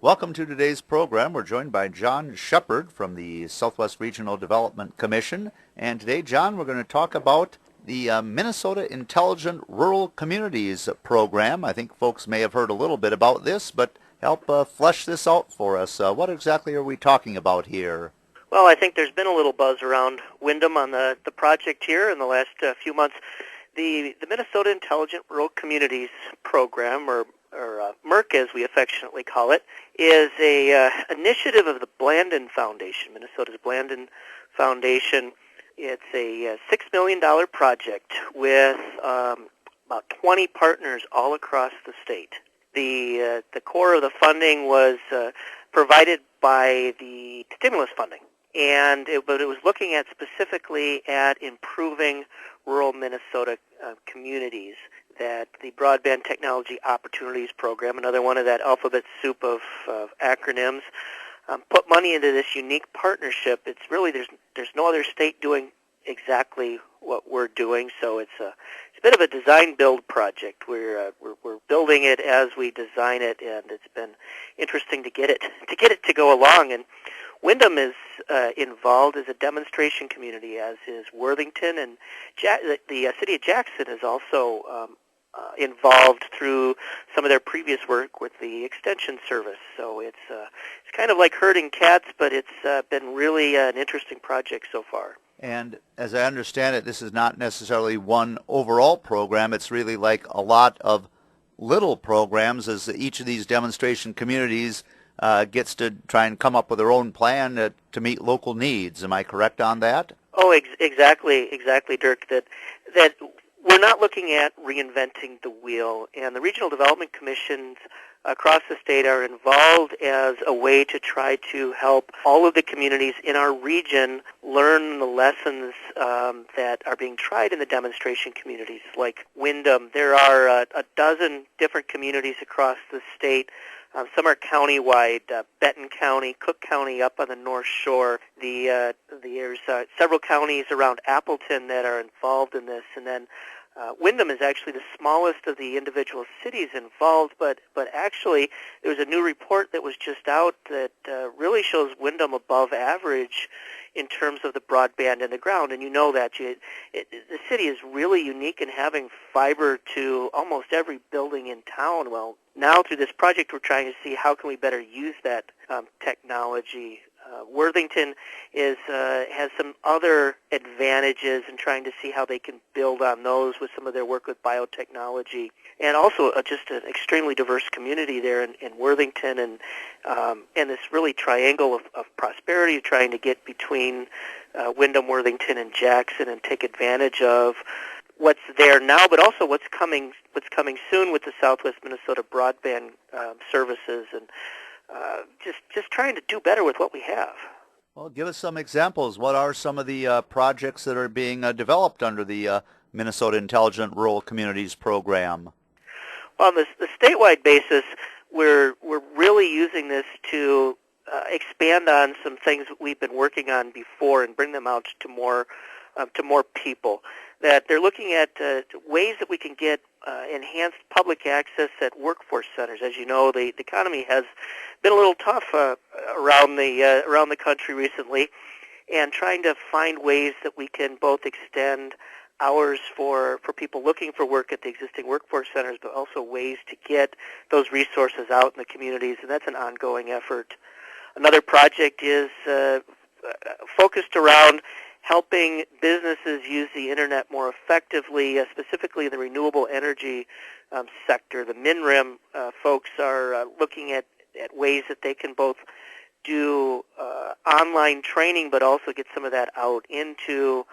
Welcome to today's program. We're joined by John Shepard from the Southwest Regional Development Commission. And today, John, we're going to talk about the Minnesota Intelligent Rural Communities program. I think folks may have heard a little bit about this, but help flesh this out for us. What exactly are we talking about here? Well, I think there's been a little buzz around Wyndham on the project here in the last few months. The Minnesota Intelligent Rural Communities program, or MIRC as we affectionately call it, is a initiative of the Blandin Foundation, Minnesota's Blandin Foundation. It's a $6 million project with about 20 partners all across the state. The core of the funding was provided by the stimulus funding, but it was looking at specifically at improving rural Minnesota communities. That the Broadband Technology Opportunities Program, another one of that alphabet soup of acronyms, put money into this unique partnership. It's really there's no other state doing exactly what we're doing, so it's a bit of a design-build project. We're building it as we design it, and it's been interesting to get it to go along. And Wyndham is involved as a demonstration community, as is Worthington, and the city of Jackson is also involved through some of their previous work with the extension service. So it's kind of like herding cats, but it's been really an interesting project so far. And as I understand it, this is not necessarily one overall program. It's really like a lot of little programs as each of these demonstration communities gets to try and come up with their own plan to meet local needs. Am I correct on that? Oh, exactly, Dirk. That we're not looking at reinventing the wheel, and the regional development commissions across the state are involved as a way to try to help all of the communities in our region learn the lessons that are being tried in the demonstration communities like Wyndham. There are a dozen different communities across the state. Some are countywide, Benton County, Cook County up on the North Shore. There's several counties around Appleton that are involved in this, and then Wyndham is actually the smallest of the individual cities involved, but actually there was a new report that was just out that really shows Wyndham above average in terms of the broadband in the ground. And you know that the city is really unique in having fiber to almost every building in town. Well, now through this project we're trying to see how can we better use that technology. Worthington has some other advantages in trying to see how they can build on those with some of their work with biotechnology, and also just an extremely diverse community there in Worthington, and this really triangle of prosperity, trying to get between Wyndham, Worthington, and Jackson, and take advantage of what's there now, but also what's coming soon with the Southwest Minnesota broadband services, and just trying to do better with what we have. Well, give us some examples. What are some of the projects that are being developed under the Minnesota Intelligent Rural Communities program? Well, on the statewide basis, we're really using this to expand on some things that we've been working on before and bring them out to more people. That they're looking at ways that we can get enhanced public access at workforce centers. As you know, the economy has been a little tough around the country recently, and trying to find ways that we can both extend hours for people looking for work at the existing workforce centers, but also ways to get those resources out in the communities, and that's an ongoing effort. Another project is focused around helping businesses use the internet more effectively, specifically in the renewable energy sector. The MINRIM folks are looking at ways that they can both do online training, but also get some of that out into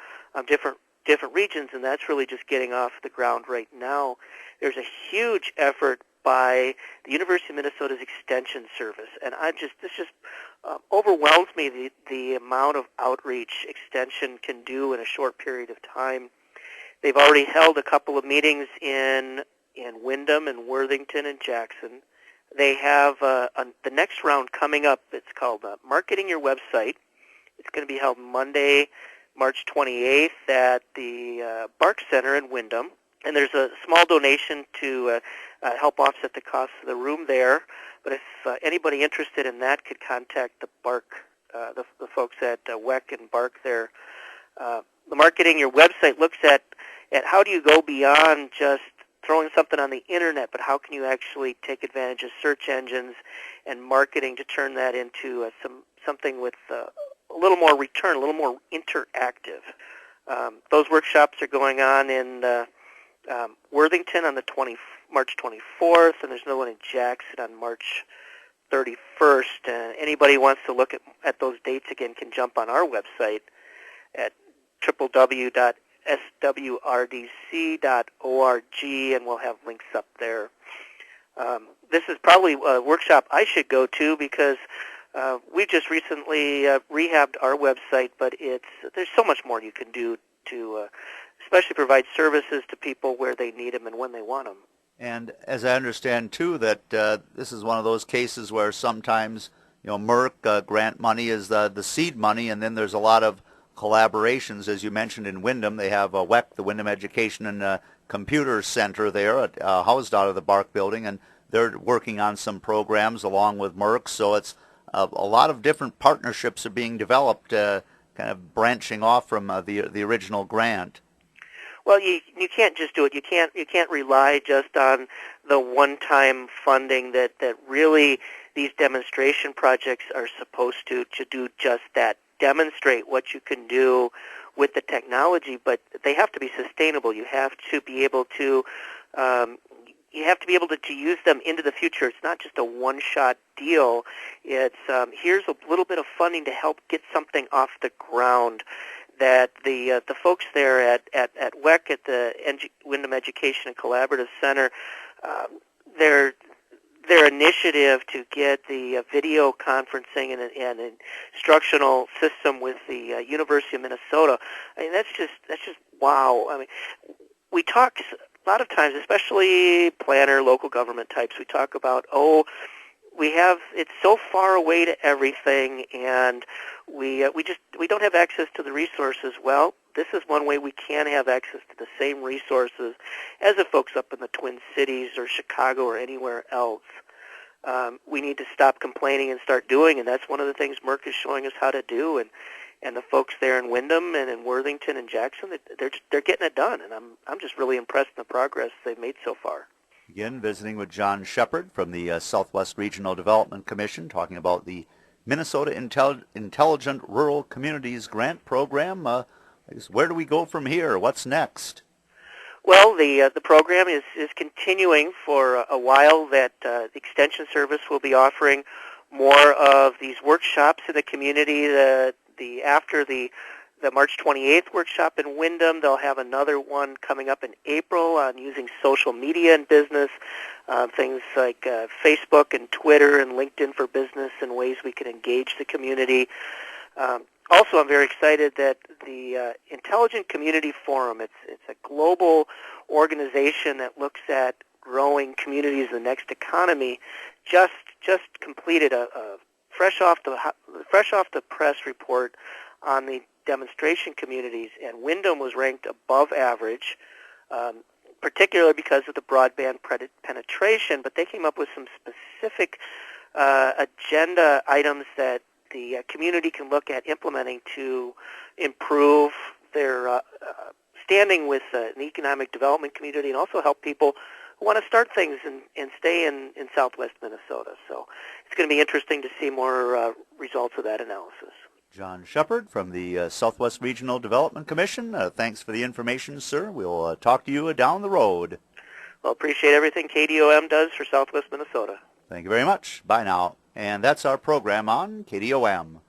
different regions, and that's really just getting off the ground right now. There's a huge effort by the University of Minnesota's Extension Service, and this just overwhelms me, the amount of outreach Extension can do in a short period of time. They've already held a couple of meetings in Wyndham and Worthington and Jackson. They have the next round coming up. It's called Marketing Your Website. It's going to be held Monday, March 28th at the BARC Center in Wyndham. And there's a small donation to help offset the cost of the room there. But if anybody interested in that could contact the BARC, the folks at WEC and BARC there. The marketing, your website looks at how do you go beyond just throwing something on the internet, but how can you actually take advantage of search engines and marketing to turn that into something with a little more return, a little more interactive. Those workshops are going on in Worthington on the March 24th, and there's another one in Jackson on March 31st. Anybody who wants to look at those dates again can jump on our website at www.swrdc.org, and we'll have links up there. This is probably a workshop I should go to because we just recently rehabbed our website, but there's so much more you can do to especially provide services to people where they need them and when they want them. And as I understand, too, that this is one of those cases where sometimes, MIRC grant money is the seed money, and then there's a lot of collaborations. As you mentioned in Windham, they have WEC, the Windham Education and Computer Center there, housed out of the BARC building, and they're working on some programs along with MIRC. So it's a lot of different partnerships are being developed, kind of branching off from the original grant. Well, you can't just do it. You can't rely just on the one-time funding that really these demonstration projects are supposed to do just that, demonstrate what you can do with the technology, but they have to be sustainable. You have to be able to to use them into the future. It's not just a one-shot deal. It's here's a little bit of funding to help get something off the ground that the folks there at WEC, at the Windham Education and Collaborative Center, their initiative to get the video conferencing and instructional system with the University of Minnesota, I mean, that's just wow. I mean, we talk a lot of times, especially planner, local government types, we talk about, it's so far away to everything, and we don't have access to the resources. Well, this is one way we can have access to the same resources as the folks up in the Twin Cities or Chicago or anywhere else. We need to stop complaining and start doing, and that's one of the things MIRC is showing us how to do. And the folks there in Windham and in Worthington and Jackson, they're getting it done, and I'm just really impressed in the progress they've made so far. Again, visiting with John Shepard from the Southwest Regional Development Commission, talking about the Minnesota Intelligent Rural Communities Grant Program. Where do we go from here? What's next? Well, the program is continuing for a while. That the Extension Service will be offering more of these workshops in the community. After the March 28th workshop in Windham, they'll have another one coming up in April on using social media in business, things like Facebook and Twitter and LinkedIn for business, and ways we can engage the community. Also, I'm very excited that the Intelligent Community Forum, it's a global organization that looks at growing communities in the next economy, just completed a fresh off the press report on the demonstration communities, and Windham was ranked above average, particularly because of the broadband penetration, but they came up with some specific agenda items that the community can look at implementing to improve their standing with an economic development community, and also help people who want to start things and stay in southwest Minnesota. So it's going to be interesting to see more results of that analysis. John Shepard from the Southwest Regional Development Commission. Thanks for the information, sir. We'll talk to you down the road. Well, appreciate everything KDOM does for southwest Minnesota. Thank you very much. Bye now. And that's our program on KDOM.